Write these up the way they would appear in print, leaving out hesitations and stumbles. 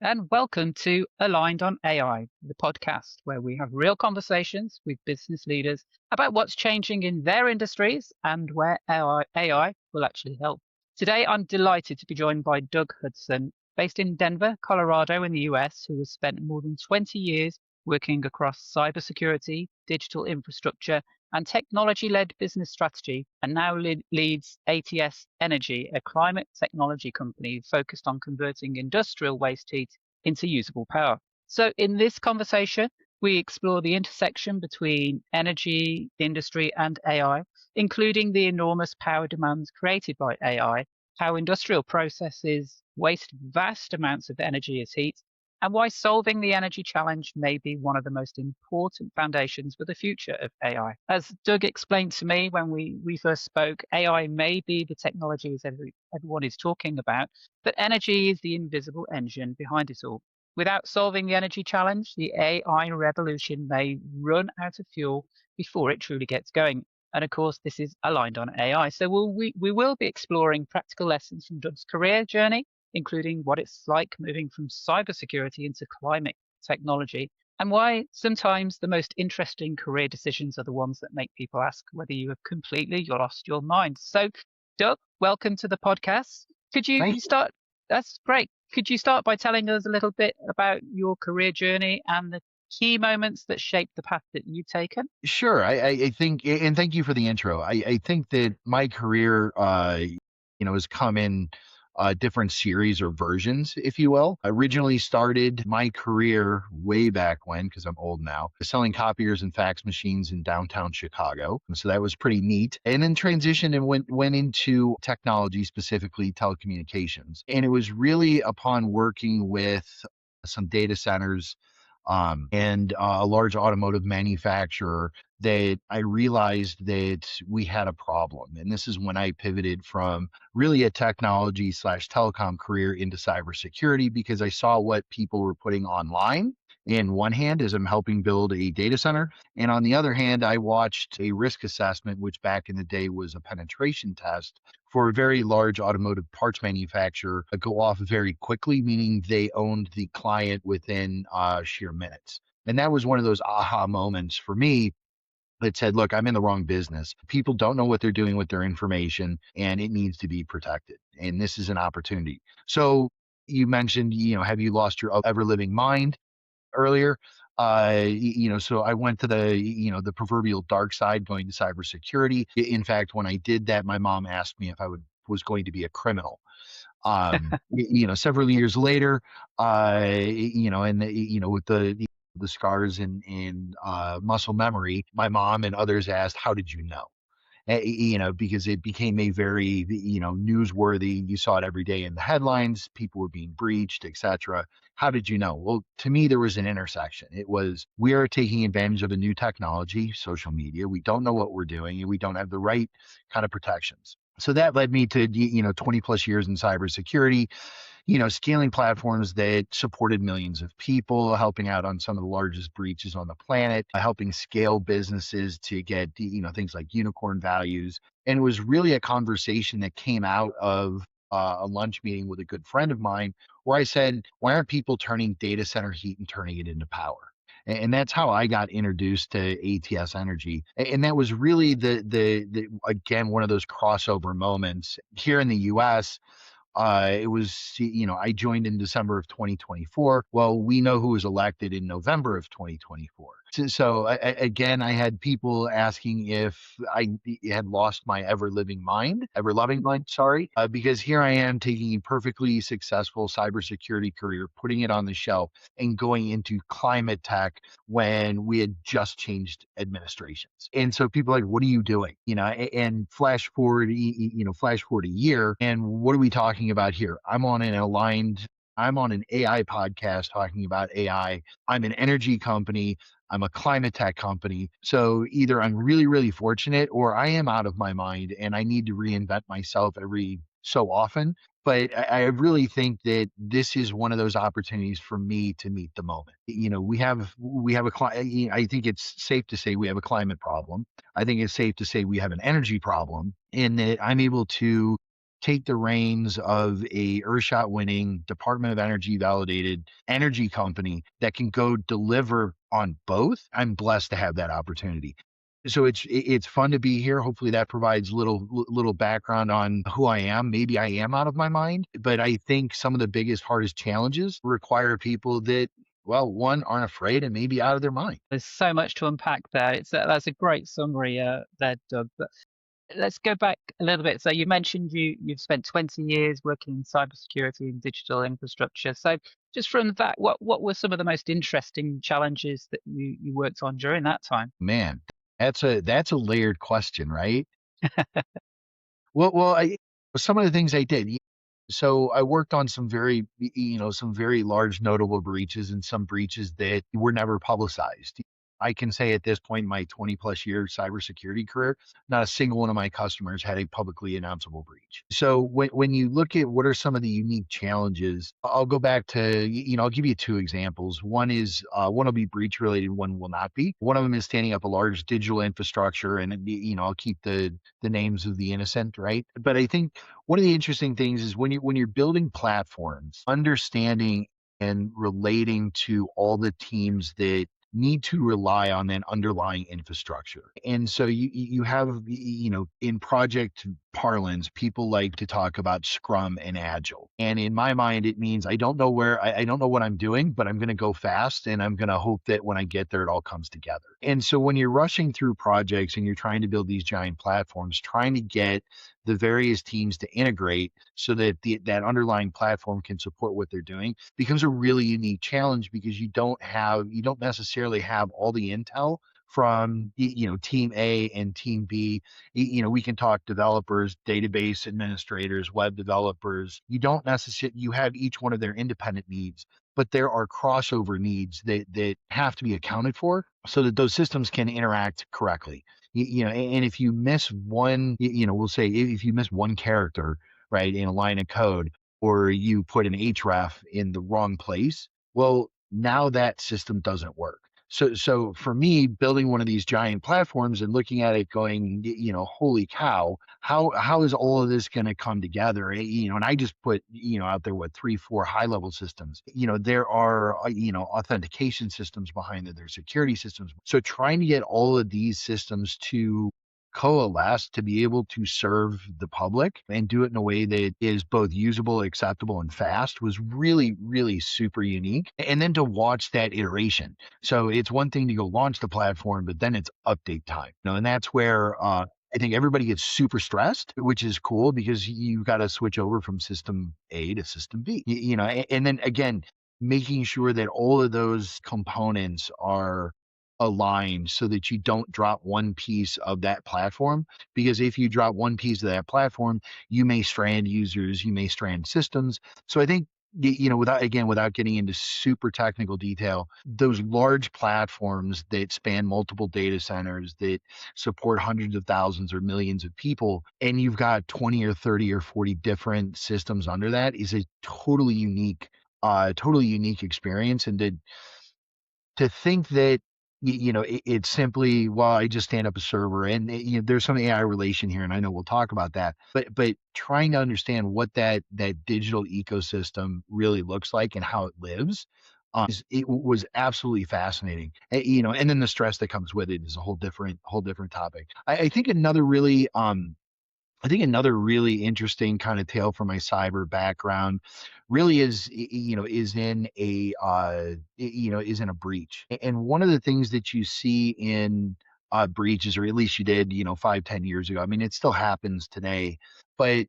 and welcome to Aligned on AI, the podcast where we have real conversations with business leaders about what's changing in their industries and where AI will actually help. Today, I'm delighted to be joined by Doug Hudson, based in Denver, Colorado, in the US, who has spent more than 20 years working across cybersecurity, digital infrastructure, and technology-led business strategy, and now leads ATS Energy, a climate technology company focused on converting industrial waste heat into usable power. So in this conversation, we explore the intersection between energy, industry, and AI, including the enormous power demands created by AI, how industrial processes waste vast amounts of energy as heat, and why solving the energy challenge may be one of the most important foundations for the future of AI. As Doug explained to me when we first spoke, AI may be the technology as everyone is talking about, but energy is the invisible engine behind it all. Without solving the energy challenge, the AI revolution may run out of fuel before it truly gets going. And of course, this is aligned on AI. So we will be exploring practical lessons from Doug's career journey, including what it's like moving from cybersecurity into climate technology, and why sometimes the most interesting career decisions are the ones that make people ask whether you have completely lost your mind. So, Doug, welcome to the podcast. Could you Thank start? That's great. Could you start by telling us a little bit about your career journey and the key moments that shaped the path that you've taken? Sure. I think, and thank you for the intro. I think that my career, has come in different series or versions, if you will. I originally started my career way back when, because I'm old now, selling copiers and fax machines in downtown Chicago. So that was pretty neat. And then transitioned and went into technology, specifically telecommunications. And it was really upon working with some data centers and a large automotive manufacturer that I realized that we had a problem. And this is when I pivoted from really a technology slash telecom career into cybersecurity because I saw what people were putting online. In one hand, as I'm helping build a data center. And on the other hand, I watched a risk assessment, which back in the day was a penetration test for a very large automotive parts manufacturer go off very quickly, meaning they owned the client within sheer minutes. And that was one of those aha moments for me that said, look, I'm in the wrong business. People don't know what they're doing with their information and it needs to be protected. And this is an opportunity. So you mentioned, have you lost your ever living mind earlier? So I went to the proverbial dark side, going to cybersecurity. In fact, when I did that, my mom asked me if was going to be a criminal. Several years later, with the scars and muscle memory, my mom and others asked, "How did you know?" Because it became a very, newsworthy. You saw it every day in the headlines. People were being breached, etc. How did you know? Well, to me, there was an intersection. It was we are taking advantage of a new technology, social media. We don't know what we're doing, and we don't have the right kind of protections. So that led me to 20 plus years in cybersecurity, scaling platforms that supported millions of people, helping out on some of the largest breaches on the planet, helping scale businesses to get, things like unicorn values. And it was really a conversation that came out of a lunch meeting with a good friend of mine where I said, why aren't people turning data center heat and turning it into power? And that's how I got introduced to ATS Energy. And that was really the again, one of those crossover moments here in the US. It was, I joined in December of 2024. Well, we know who was elected in November of 2024. Again, I had people asking if I had lost my ever loving mind, sorry, because here I am taking a perfectly successful cybersecurity career, putting it on the shelf and going into climate tech when we had just changed administrations. And so people are like, what are you doing? And flash forward a year. And what are we talking about here? I'm on an AI podcast talking about AI. I'm an energy company. I'm a climate tech company. So either I'm really, really fortunate or I am out of my mind and I need to reinvent myself every so often. But I really think that this is one of those opportunities for me to meet the moment. We have I think it's safe to say we have a climate problem. I think it's safe to say we have an energy problem in that I'm able to take the reins of a Earthshot winning Department of Energy validated energy company that can go deliver on both, I'm blessed to have that opportunity. So it's fun to be here. Hopefully that provides little background on who I am. Maybe I am out of my mind, but I think some of the biggest, hardest challenges require people that, well, one, aren't afraid and maybe out of their mind. There's so much to unpack there. That's a great summary there, Doug. But let's go back a little bit. So you mentioned you've spent 20 years working in cybersecurity and digital infrastructure. So just from that, what were some of the most interesting challenges that you worked on during that time? Man, that's a layered question, right? Well, some of the things I did. So I worked on some some very large notable breaches and some breaches that were never publicized. I can say at this point in my 20 plus year cybersecurity career, not a single one of my customers had a publicly announceable breach. So when you look at what are some of the unique challenges, I'll go back to, I'll give you two examples. One is, one will be breach related, one will not be. One of them is standing up a large digital infrastructure and, I'll keep the names of the innocent, right? But I think one of the interesting things is when you're building platforms, understanding and relating to all the teams that need to rely on that underlying infrastructure. And so you have, in project parlance, people like to talk about Scrum and Agile. And in my mind, it means I don't know I don't know what I'm doing, but I'm going to go fast and I'm going to hope that when I get there, it all comes together. And so when you're rushing through projects and you're trying to build these giant platforms, trying to get the various teams to integrate so that that underlying platform can support what they're doing becomes a really unique challenge because you don't necessarily have all the intel from team A and team B. We can talk developers, database administrators, web developers. You don't necessarily you have each one of their independent needs, but there are crossover needs that have to be accounted for so that those systems can interact correctly. And if you miss one, we'll say if you miss one character, right, in a line of code, or you put an href in the wrong place, well, now that system doesn't work. So for me, building one of these giant platforms and looking at it going, holy cow, how is all of this going to come together? And I just put, out there what 3, 4 high level systems. There are, authentication systems behind it. There's security systems. So trying to get all of these systems to coalesce to be able to serve the public and do it in a way that is both usable, acceptable, and fast was really, really super unique. And then to watch that iteration. So it's one thing to go launch the platform, but then it's update time. And that's where I think everybody gets super stressed, which is cool because you've got to switch over from system A to system B. And then again, making sure that all of those components are aligned so that you don't drop one piece of that platform. Because if you drop one piece of that platform, you may strand users, you may strand systems. So I think, without getting into super technical detail, those large platforms that span multiple data centers that support hundreds of thousands or millions of people, and you've got 20 or 30 or 40 different systems under that is a totally unique experience. And to think that it's simply, well, I just stand up a server and there's some AI relation here, and I know we'll talk about that, but trying to understand what that digital ecosystem really looks like and how it lives, it was absolutely fascinating. And then the stress that comes with it is a whole different topic. I think another really interesting kind of tale from my cyber background really is in a breach. And one of the things that you see in breaches, or at least you did, 5, 10 years ago. I mean, it still happens today, but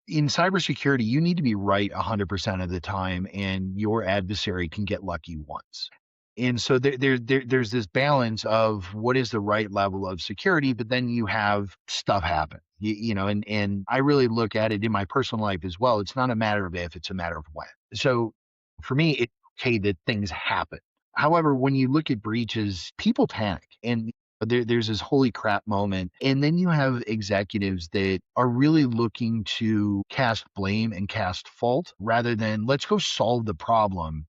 in cybersecurity, you need to be right 100% of the time, and your adversary can get lucky once. And so there's this balance of what is the right level of security, but then you have stuff happen. And I really look at it in my personal life as well. It's not a matter of if, it's a matter of when. So for me, it's okay that things happen. However, when you look at breaches, people panic and there's this holy crap moment. And then you have executives that are really looking to cast blame and cast fault rather than let's go solve the problem,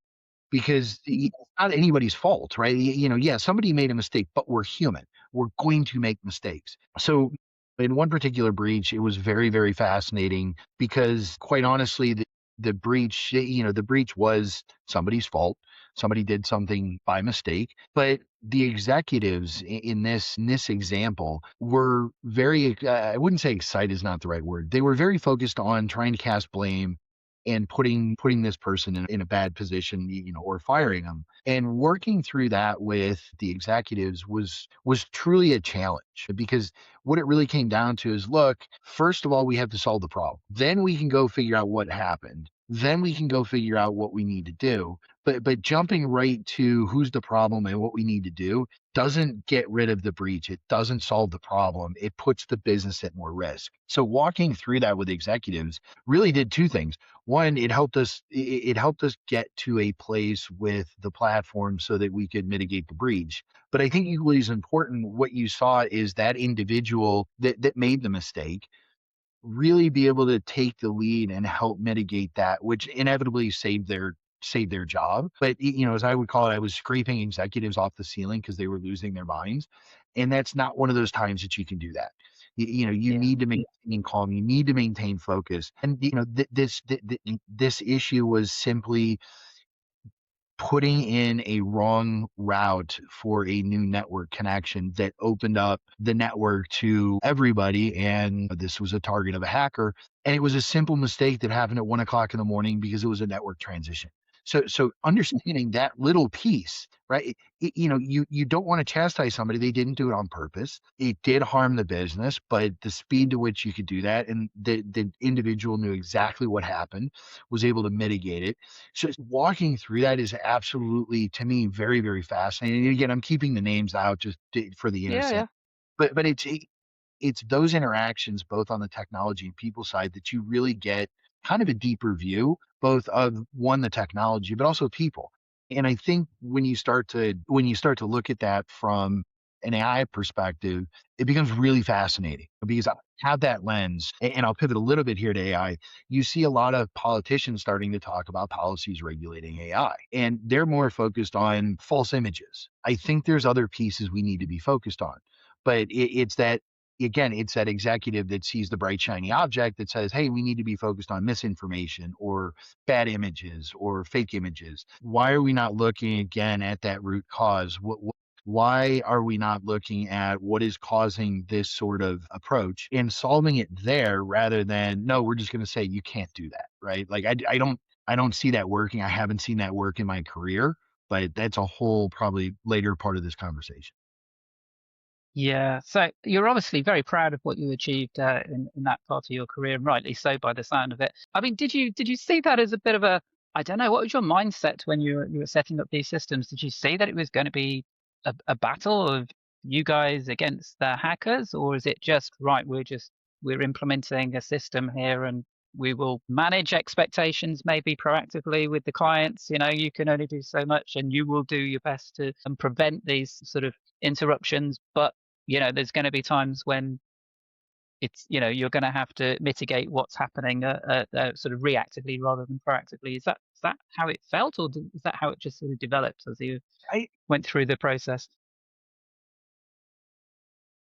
because it's not anybody's fault, right? Yeah, somebody made a mistake, but we're human. We're going to make mistakes. So In one particular breach, it was very, very fascinating because quite honestly, the breach, the breach was somebody's fault. Somebody did something by mistake, but the executives in this example were very, I wouldn't say excited is not the right word. They were very focused on trying to cast blame and putting this person in a bad position, or firing them. And working through that with the executives was truly a challenge because what it really came down to is, look, first of all, we have to solve the problem. Then we can go figure out what happened. Then we can go figure out what we need to do. But jumping right to who's the problem and what we need to do doesn't get rid of the breach. It doesn't solve the problem. It puts the business at more risk. So walking through that with executives really did two things. One, it helped us get to a place with the platform so that we could mitigate the breach. But I think equally as important, what you saw is that individual that made the mistake really be able to take the lead and help mitigate that, which inevitably saved their job. But as I would call it, I was scraping executives off the ceiling because they were losing their minds, and that's not one of those times that you can do that. You Yeah. need to maintain calm. You need to maintain focus, and this issue was simply putting in a wrong route for a new network connection that opened up the network to everybody. And this was a target of a hacker. And it was a simple mistake that happened at 1 o'clock in the morning because it was a network transition. So understanding that little piece, right? You don't want to chastise somebody. They didn't do it on purpose. It did harm the business, but the speed to which you could do that, and the individual knew exactly what happened, was able to mitigate it. So walking through that is absolutely, to me, very, very fascinating. And again, I'm keeping the names out for the Yeah, innocent, yeah. but it's those interactions both on the technology and people side that you really get kind of a deeper view, both of one, the technology, but also people. And I think when you start to look at that from an AI perspective, it becomes really fascinating because I have that lens. And I'll pivot a little bit here to AI. You see a lot of politicians starting to talk about policies regulating AI, and they're more focused on false images. I think there's other pieces we need to be focused on, but it's that, again, it's that executive that sees the bright shiny object that says, hey, we need to be focused on misinformation or bad images or fake images. Why are we not looking again at that root cause? Why are we not looking at what is causing this sort of approach and solving it there rather than, no, we're just going to say you can't do that, right? Like I don't see that working. I haven't seen that work in my career, but that's a whole probably later part of this conversation. Yeah, so you're obviously very proud of what you achieved in that part of your career, and rightly so by the sound of it. I mean, did you see that as a bit of a, I don't know, what was your mindset when you were setting up these systems? Did you see that it was going to be a battle of you guys against the hackers, or is it just right? We're implementing a system here, and we will manage expectations maybe proactively with the clients. You can only do so much, and you will do your best to prevent these sort of interruptions, but there's going to be times when you're going to have to mitigate what's happening sort of reactively rather than proactively. Is that how it felt, or is that how it just sort of developed as you I, went through the process?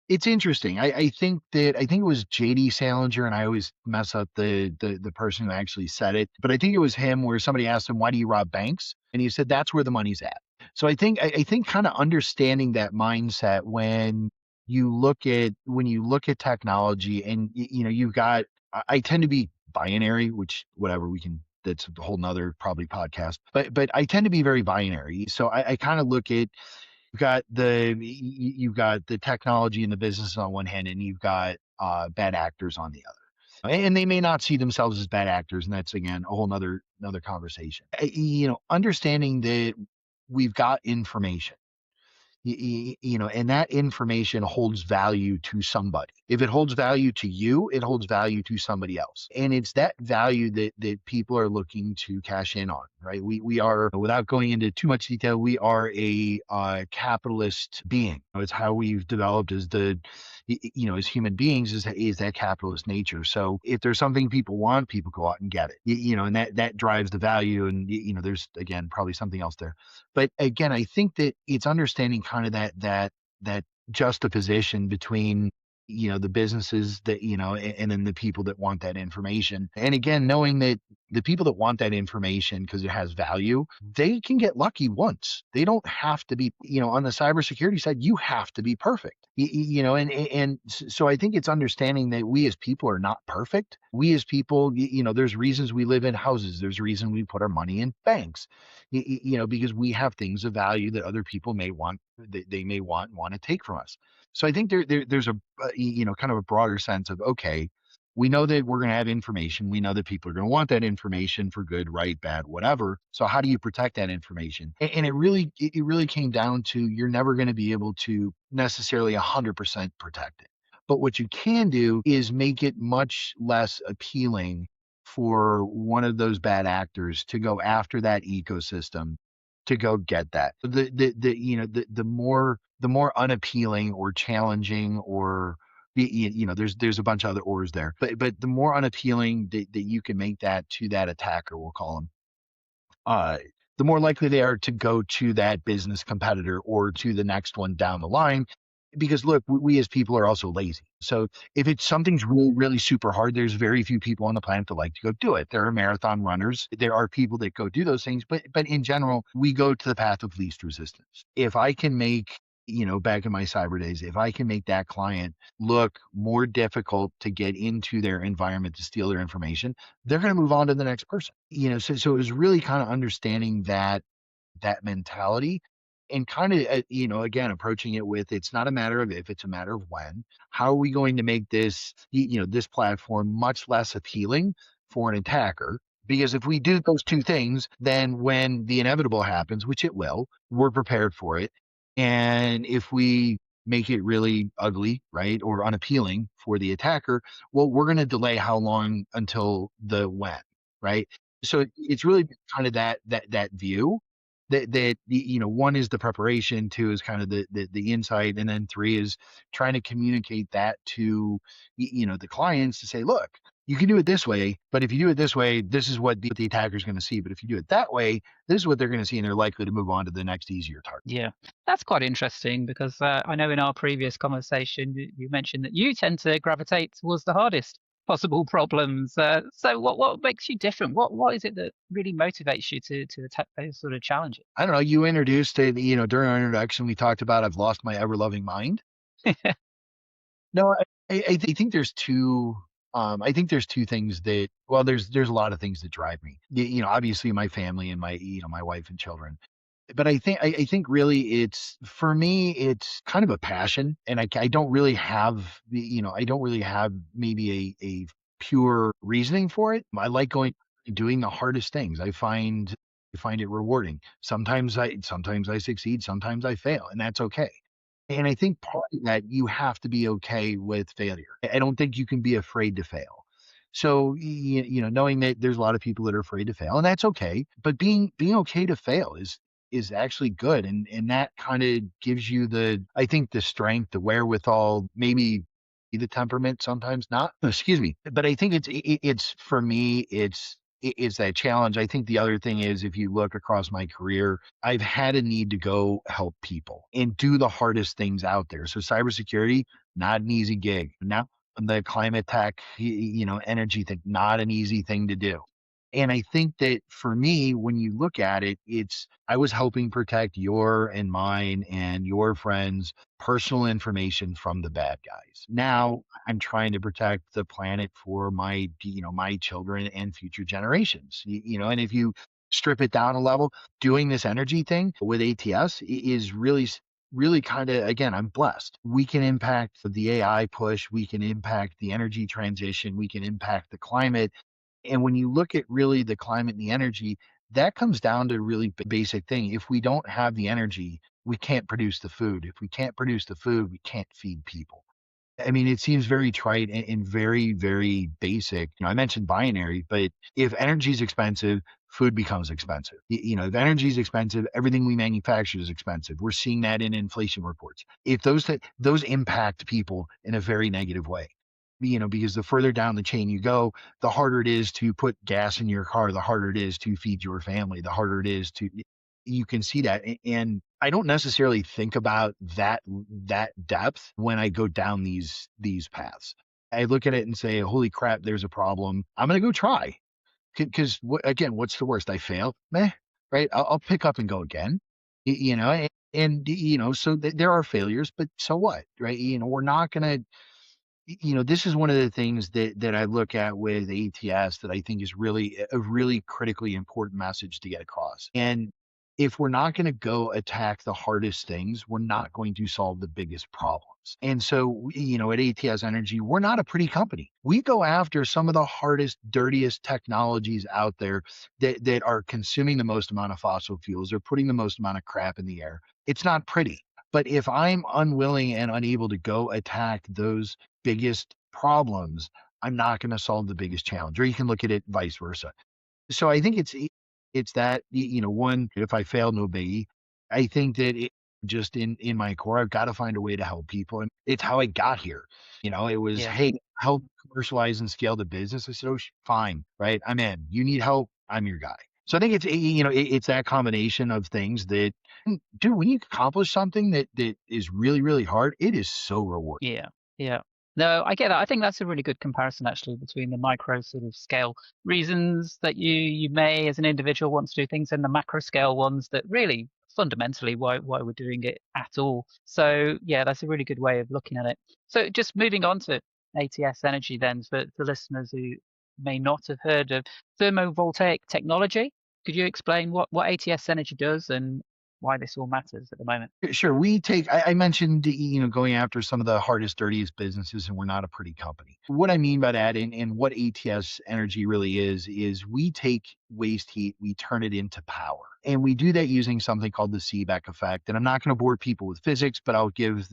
It's interesting. I think it was JD Salinger, and I always mess up the person who actually said it, but I think it was him where somebody asked him, "Why do you rob banks?" And he said, "That's where the money's at." So I think kind of understanding that mindset when you look at technology, and you've got, I tend to be binary, which whatever we can. That's a whole nother probably podcast, but I tend to be very binary. So I kind of look at, you've got the technology and the business on one hand, and you've got bad actors on the other. And they may not see themselves as bad actors, and that's again a whole another conversation. Understanding that we've got information, and that information holds value to somebody. If it holds value to you, it holds value to somebody else. And it's that value that people are looking to cash in on, right? We are, without going into too much detail, we are a capitalist being. It's how we've developed as as human beings, is that capitalist nature. So if there's something people want, people go out and get it, and that drives the value. And, there's again, probably something else there. But again, I think that it's understanding kind of that juxtaposition between the businesses that, and then the people that want that information. And again, knowing that the people that want that information because it has value, they can get lucky once. They don't have to be, on the cybersecurity side, you have to be perfect. So I think it's understanding that we as people are not perfect. We as people, there's reasons we live in houses. There's reason we put our money in banks, because we have things of value that other people may want, they may want to take from us. So I think there's a kind of a broader sense of, okay, we know that we're going to have information. We know that people are going to want that information for good, right, bad, whatever. So how do you protect that information? And it really came down to, you're never going to be able to necessarily 100% protect it. But what you can do is make it much less appealing for one of those bad actors to go after that ecosystem, to go get that. The more unappealing or challenging, or there's a bunch of other ors there, but the more unappealing that you can make that to that attacker, we'll call them, uh, the more likely they are to go to that business competitor or to the next one down the line. Because look, we as people are also lazy. So if it's something's really, really super hard, there's very few people on the planet that like to go do it. There are marathon runners. There are people that go do those things, but in general, we go to the path of least resistance. If I can make, back in my cyber days, if I can make that client look more difficult to get into their environment to steal their information, they're going to move on to the next person. So it was really kind of understanding that mentality, and kind of, again, approaching it with, it's not a matter of if, it's a matter of when. How are we going to make this platform much less appealing for an attacker? Because if we do those two things, then when the inevitable happens, which it will, we're prepared for it. And if we make it really ugly, right, or unappealing for the attacker, well, we're going to delay how long until the when, right? So it's really kind of that view, that one is the preparation, two is kind of the insight, and then three is trying to communicate that to the clients, to say, look, you can do it this way, but if you do it this way, this is what the attacker is going to see. But if you do it that way, this is what they're going to see, and they're likely to move on to the next easier target. Yeah, that's quite interesting because I know in our previous conversation you mentioned that you tend to gravitate towards the hardest possible problems. So what makes you different? What is it that really motivates you to attack those sort of challenges? I don't know. You introduced it, during our introduction, we talked about, I've lost my ever loving mind. No, I think there's two. I think there's two things that. Well, there's a lot of things that drive me. Obviously my family and my wife and children. But I think really, it's, for me, it's kind of a passion, and I don't really have I don't really have maybe a pure reasoning for it. I like going and doing the hardest things. I find it rewarding. Sometimes I succeed, sometimes I fail, and that's okay. And I think part of that, you have to be okay with failure. I don't think you can be afraid to fail. So, knowing that there's a lot of people that are afraid to fail, and that's okay, but being okay to fail is actually good. And that kind of gives you, I think, the strength, the wherewithal, maybe the temperament, sometimes not. Excuse me. But I think it's for me, it's that challenge. I think the other thing is, if you look across my career, I've had a need to go help people and do the hardest things out there. So cybersecurity, not an easy gig. Not the climate tech, energy thing, not an easy thing to do. And I think that for me, when you look at it, I was helping protect your and mine and your friends' personal information from the bad guys. Now I'm trying to protect the planet for my children and future generations. And if you strip it down a level, doing this energy thing with ATS is really kind of, again, I'm blessed. We can impact the AI push, we can impact the energy transition, we can impact the climate. And when you look at really the climate and the energy, that comes down to a really basic thing. If we don't have the energy, we can't produce the food. If we can't produce the food, we can't feed people. I mean, it seems very trite and very, very basic. I mentioned binary, but if energy is expensive, food becomes expensive. If energy is expensive, everything we manufacture is expensive. We're seeing that in inflation reports. If those impact people in a very negative way. Because the further down the chain you go, the harder it is to put gas in your car, the harder it is to feed your family, the harder it is to. you can see that. And I don't necessarily think about that depth when I go down these paths. I look at it and say, holy crap, there's a problem. I'm going to go try. Because again, what's the worst? I fail. Meh, right? I'll pick up and go again. So there are failures, but so what, right? We're not gonna. This is one of the things that I look at with ATS that I think is really a really critically important message to get across. And if we're not going to go attack the hardest things, we're not going to solve the biggest problems. And so, at ATS Energy, we're not a pretty company. We go after some of the hardest, dirtiest technologies out there that are consuming the most amount of fossil fuels. They're putting the most amount of crap in the air. It's not pretty. But if I'm unwilling and unable to go attack those biggest problems, I'm not going to solve the biggest challenge. Or you can look at it vice versa. So I think it's that one, if I fail, no biggie. I think that just in my core, I've got to find a way to help people, and it's how I got here. It was, Yeah. hey, help commercialize and scale the business. I said, oh, fine, right? I'm in. You need help, I'm your guy. So I think it's that combination of things that, dude, when you accomplish something that is really really hard, it is so rewarding. Yeah, yeah. No, I get that. I think that's a really good comparison actually between the micro sort of scale reasons that you may as an individual want to do things and the macro scale ones that really fundamentally why we're doing it at all. So yeah, that's a really good way of looking at it. So just moving on to ATS Energy then for listeners who may not have heard of thermovoltaic technology, could you explain what ATS Energy does and why this all matters at the moment? Sure. I mentioned, going after some of the hardest, dirtiest businesses, and we're not a pretty company. What I mean by that, and what ATS Energy really is we take waste heat, we turn it into power. And we do that using something called the Seebeck effect. And I'm not going to bore people with physics, but I'll give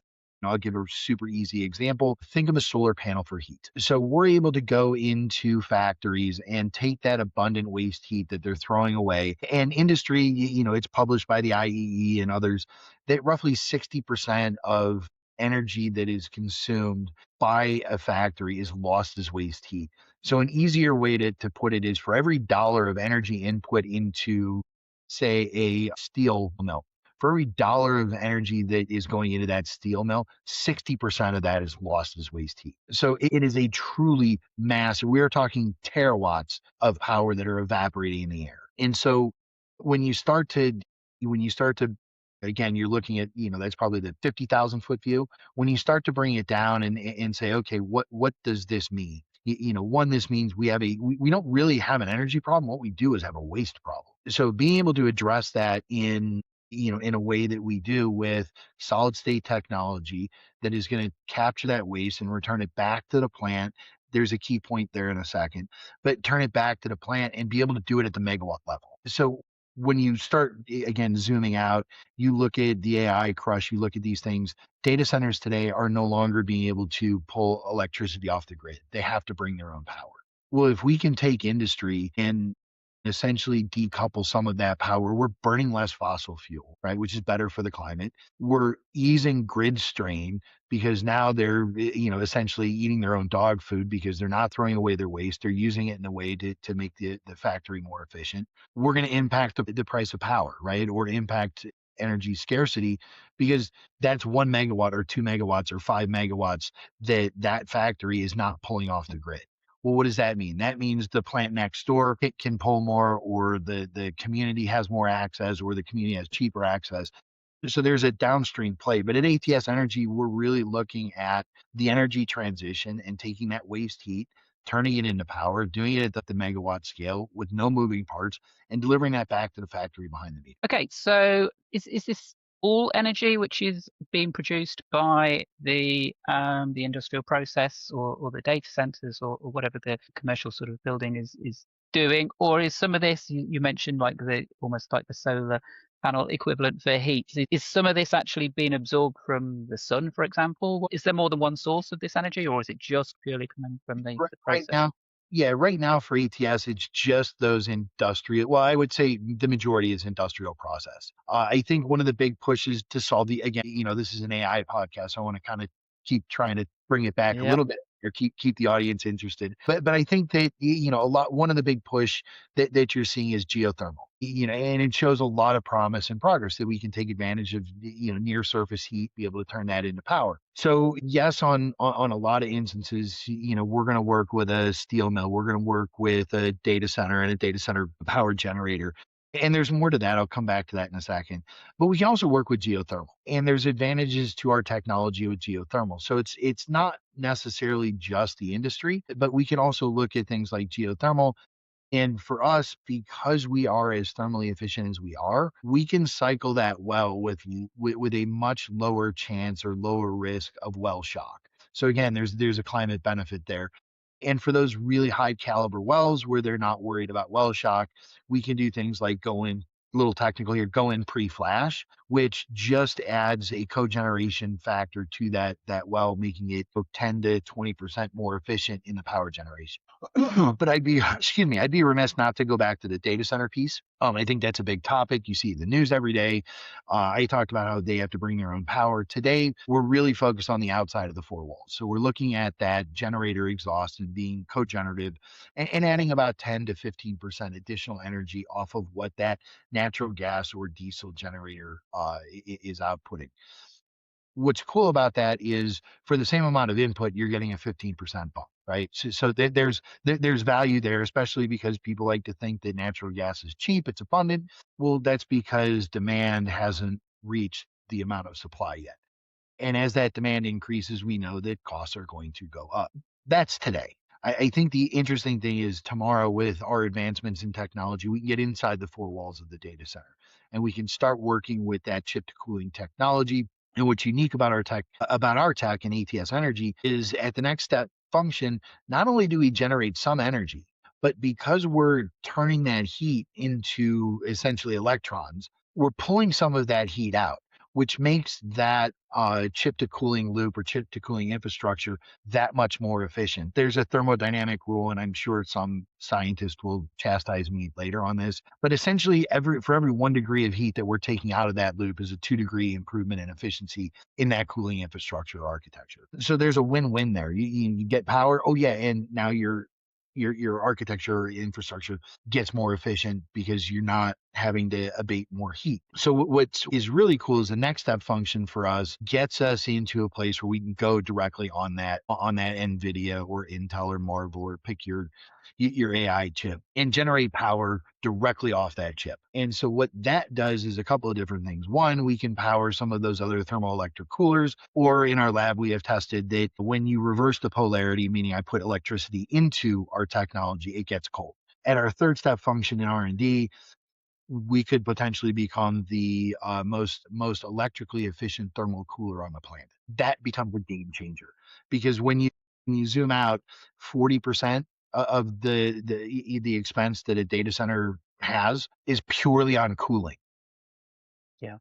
a super easy example. Think of a solar panel for heat. So we're able to go into factories and take that abundant waste heat that they're throwing away. And industry, it's published by the IEE and others that roughly 60% of energy that is consumed by a factory is lost as waste heat. So an easier way to put it is for every dollar of energy input into, say, a steel mill, for every dollar of energy that is going into that steel mill, 60% of that is lost as waste heat. So it is a truly massive, we are talking terawatts of power that are evaporating in the air. And so when you start to, again, you're looking at, that's probably the 50,000 foot view. When you start to bring it down and say, okay, what does this mean? One, this means we don't really have an energy problem. What we do is have a waste problem. So being able to address that in a way that we do with solid state technology that is going to capture that waste and return it back to the plant. There's a key point there in a second, but turn it back to the plant and be able to do it at the megawatt level. So when you start, again, zooming out, you look at the AI crush, you look at these things. Data centers today are no longer being able to pull electricity off the grid. They have to bring their own power. Well, if we can take industry and essentially decouple some of that power, we're burning less fossil fuel, right? Which is better for the climate. We're easing grid strain because now they're, essentially eating their own dog food because they're not throwing away their waste. They're using it in a way to make the factory more efficient. We're going to impact the price of power, right? Or impact energy scarcity because that's 1 megawatt or 2 megawatts or 5 megawatts that factory is not pulling off the grid. Well, what does that mean? That means the plant next door can pull more, or the community has more access, or the community has cheaper access. So there's a downstream play. But at ATS Energy, we're really looking at the energy transition and taking that waste heat, turning it into power, doing it at the megawatt scale with no moving parts, and delivering that back to the factory behind the meter. Okay, so is this all energy which is being produced by the industrial process or the data centers or whatever the commercial sort of building is doing, or is some of this you mentioned like the almost like the solar panel equivalent for heat? Is some of this actually being absorbed from the sun, for example? Is there more than one source of this energy, or is it just purely coming from the Right process? now, yeah, right now for ATS, it's just those industrial. Well, I would say the majority is industrial process. I think one of the big pushes to solve again, this is an AI podcast, so I want to kind of keep trying to bring it back a Yeah. little bit or keep the audience interested. But I think that one of the big push that you're seeing is geothermal. And it shows a lot of promise and progress that we can take advantage of, near surface heat, be able to turn that into power. So yes, on a lot of instances, we're going to work with a steel mill, we're going to work with a data center and a data center power generator. And there's more to that. I'll come back to that in a second. But we can also work with geothermal, and there's advantages to our technology with geothermal. So it's not necessarily just the industry, but we can also look at things like geothermal. And for us, because we are as thermally efficient as we are, we can cycle that well with a much lower chance or lower risk of well shock. So again, there's a climate benefit there. And for those really high caliber wells where they're not worried about well shock, we can do things like go in, a little technical here, go in pre-flash, which just adds a cogeneration factor to that well, making it 10 to 20% more efficient in the power generation. But I'd be remiss not to go back to the data center piece. I think that's a big topic. You see the news every day. I talked about how they have to bring their own power. Today, we're really focused on the outside of the four walls. So we're looking at that generator exhaust and being cogenerative, and adding about 10 to 15% additional energy off of what that natural gas or diesel generator is outputting. What's cool about that is for the same amount of input, you're getting a 15% bump, right? There's value there, especially because people like to think that natural gas is cheap, it's abundant. Well, that's because demand hasn't reached the amount of supply yet. And as that demand increases, we know that costs are going to go up. That's today. I think the interesting thing is tomorrow, with our advancements in technology, we can get inside the four walls of the data center, and we can start working with that chip to cooling technology. And what's unique about our tech and ATS Energy is at the next step function, not only do we generate some energy, but because we're turning that heat into essentially electrons, we're pulling some of that heat out, which makes that chip to cooling loop or chip to cooling infrastructure that much more efficient. There's a thermodynamic rule, and I'm sure some scientist will chastise me later on this, but essentially for every 1 degree of heat that we're taking out of that loop is a 2 degree improvement in efficiency in that cooling infrastructure architecture. So there's a win-win there. You get power. Oh yeah, and now your architecture infrastructure gets more efficient because you're not having to abate more heat. So what is really cool is the next step function for us gets us into a place where we can go directly on that NVIDIA or Intel or Marvel, or pick your AI chip, and generate power directly off that chip. And so what that does is a couple of different things. One, we can power some of those other thermoelectric coolers, or in our lab, we have tested that when you reverse the polarity, meaning I put electricity into our technology, it gets cold. At our third step function in R&D, we could potentially become the most electrically efficient thermal cooler on the planet. That becomes a game changer, because when you zoom out, 40% of the expense that a data center has is purely on cooling. Yeah.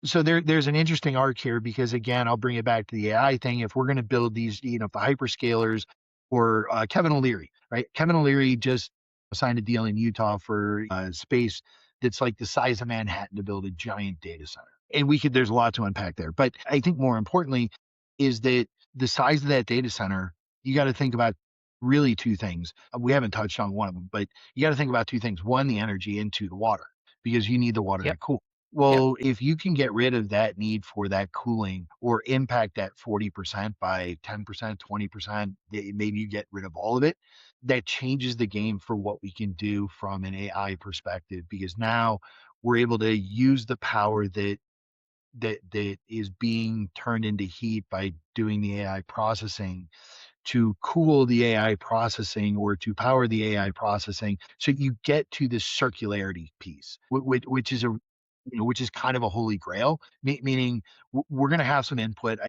So there's an interesting arc here, because again, I'll bring it back to the AI thing. If we're going to build these, the hyperscalers, or Kevin O'Leary, right? Kevin O'Leary just signed a deal in Utah for space that's like the size of Manhattan to build a giant data center. And there's a lot to unpack there. But I think more importantly is that the size of that data center, you got to think about really two things. We haven't touched on one of them, but you got to think about two things. One, the energy, and two, the water, because you need the water to Yep. cool. Yep. Well, if you can get rid of that need for that cooling, or impact that 40% by 10%, 20%, maybe you get rid of all of it, that changes the game for what we can do from an AI perspective, because now we're able to use the power that is being turned into heat by doing the AI processing to cool the AI processing, or to power the AI processing. So you get to this circularity piece, which is kind of a holy grail, meaning we're going to have some input,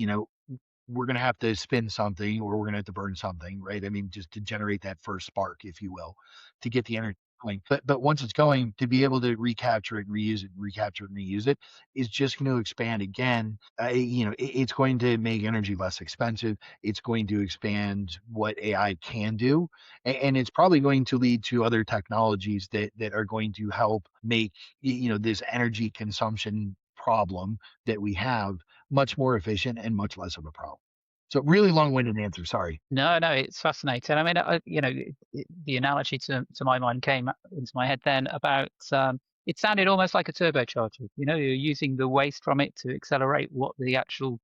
we're going to have to spin something, or we're going to have to burn something, right? I mean, just to generate that first spark, if you will, to get the energy going. But once it's going, to be able to recapture it and reuse it, recapture it and reuse it, is just going to expand again. It's going to make energy less expensive. It's going to expand what AI can do, and it's probably going to lead to other technologies that are going to help make this energy consumption problem that we have much more efficient and much less of a problem. So really long-winded answer. Sorry. No, no, it's fascinating. I mean, the analogy to my mind came into my head then about it sounded almost like a turbocharger. You're using the waste from it to accelerate what the actual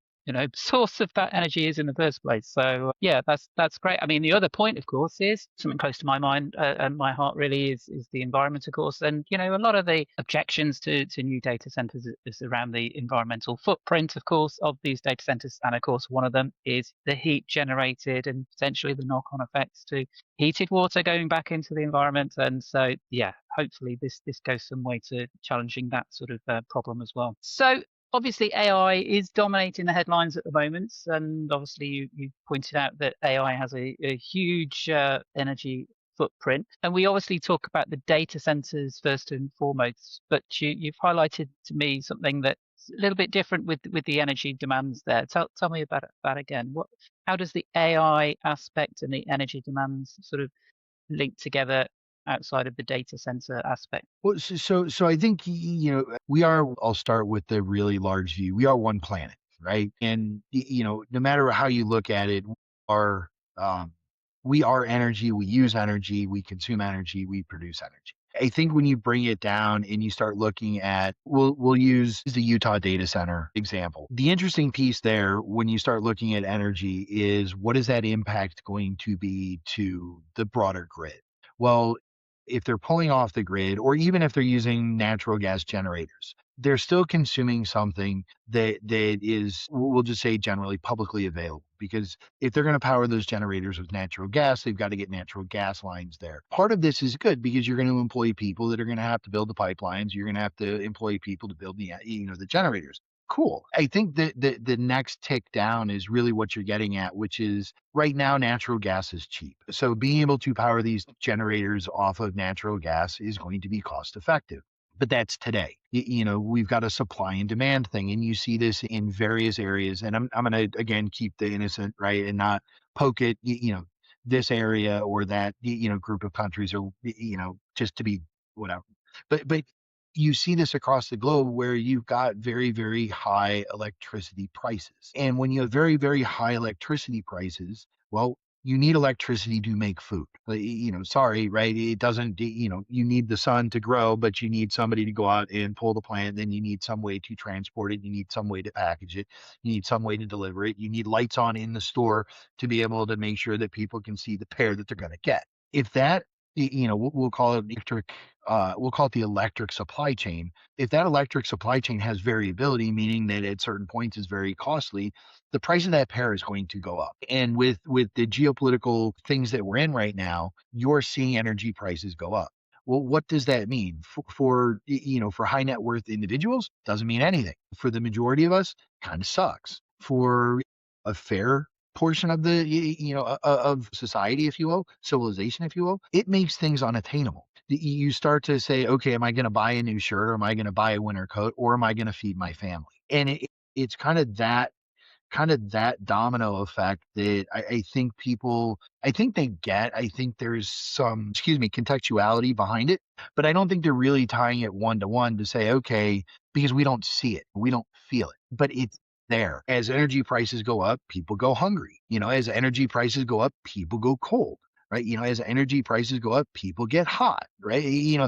source of that energy is in the first place. So yeah, that's great. I mean, the other point, of course, is something close to my mind and my heart really is the environment, of course. And a lot of the objections to new data centers is around the environmental footprint, of course, of these data centers. And of course, one of them is the heat generated and potentially the knock-on effects to heated water going back into the environment. And so, yeah, hopefully this goes some way to challenging that sort of problem as well. So obviously AI is dominating the headlines at the moment, and obviously you pointed out that AI has a huge energy footprint, and we obviously talk about the data centers first and foremost, but you've highlighted to me something that's a little bit different with the energy demands there. Tell me about that again. How does the AI aspect and the energy demands sort of link together outside of the data center aspect? Well, so I think, we are, I'll start with the really large view. We are one planet, right? And, no matter how you look at it, are, um, we are energy, we use energy, we consume energy, we produce energy. I think when you bring it down and you start looking at, we'll use the Utah data center example. The interesting piece there, when you start looking at energy, is what is that impact going to be to the broader grid? Well, if they're pulling off the grid, or even if they're using natural gas generators, they're still consuming something that is, we'll just say, generally publicly available. Because if they're going to power those generators with natural gas, they've got to get natural gas lines there. Part of this is good because you're going to employ people that are going to have to build the pipelines. You're going to have to employ people to build the generators. Cool. I think that the next tick down is really what you're getting at, which is right now natural gas is cheap. So being able to power these generators off of natural gas is going to be cost effective. But that's today. We've got a supply and demand thing, and you see this in various areas. And I'm going to again keep the innocent, right, and not poke at this area or that group of countries, or just to be whatever. But you see this across the globe where you've got very, very high electricity prices. And when you have very, very high electricity prices, well, you need electricity to make food. Sorry, right? It doesn't, you need the sun to grow, but you need somebody to go out and pull the plant. Then you need some way to transport it. You need some way to package it. You need some way to deliver it. You need lights on in the store to be able to make sure that people can see the pair that they're going to get. If that, we'll call it we'll call it the electric supply chain. If that electric supply chain has variability, meaning that at certain points is very costly, the price of that pair is going to go up. And with the geopolitical things that we're in right now, you're seeing energy prices go up. Well, what does that mean for high net worth individuals? Doesn't mean anything. For the majority of us, kind of sucks. For a fair portion of the of society, if you will, civilization, if you will, it makes things unattainable. You start to say, okay, am I going to buy a new shirt, or am I going to buy a winter coat, or am I going to feed my family? And it's kind of that domino effect that I think I think they get. I think there's some, contextuality behind it, but I don't think they're really tying it one to one to say, okay, because we don't see it, we don't feel it, but it's there. As energy prices go up, people go hungry. As energy prices go up, people go cold. Right. As energy prices go up, people get hot. Right.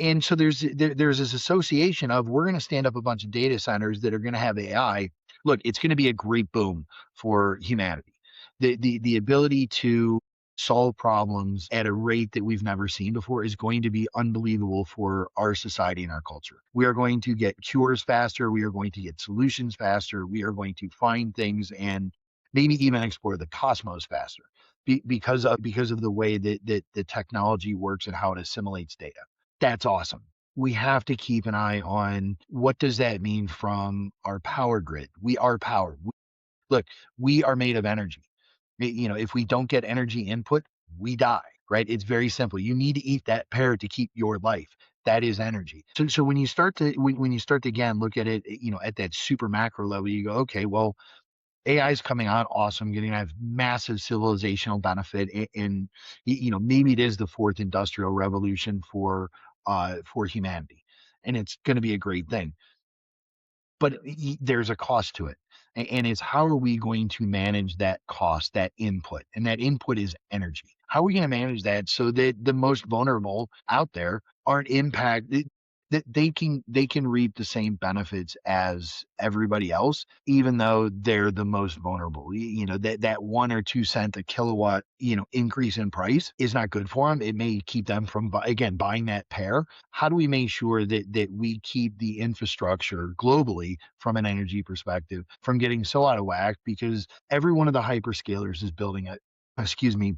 And so there's this association of, we're going to stand up a bunch of data centers that are going to have AI. Look, it's going to be a great boom for humanity. The ability to solve problems at a rate that we've never seen before is going to be unbelievable for our society and our culture. We are going to get cures faster. We are going to get solutions faster. We are going to find things and maybe even explore the cosmos faster because of the way that the technology works and how it assimilates data. That's awesome. We have to keep an eye on, what does that mean from our power grid. We are power. Look, we are made of energy. If we don't get energy input, we die, right? It's very simple. You need to eat that pear to keep your life. That is energy. So when you start to again look at it, at that super macro level, you go, okay, well, AI is coming on, awesome, going to have massive civilizational benefit, and maybe it is the fourth industrial revolution for humanity, and it's going to be a great thing. but there's a cost to it. And it's how are we going to manage that cost, that input? And that input is energy. How are we going to manage that so that the most vulnerable out there aren't impacted, that they can reap the same benefits as everybody else, even though they're the most vulnerable. That 1 or 2 cent a kilowatt, increase in price is not good for them. It may keep them from again buying that pair. How do we make sure that we keep the infrastructure globally from an energy perspective from getting so out of whack? Because every one of the hyperscalers is building a, excuse me,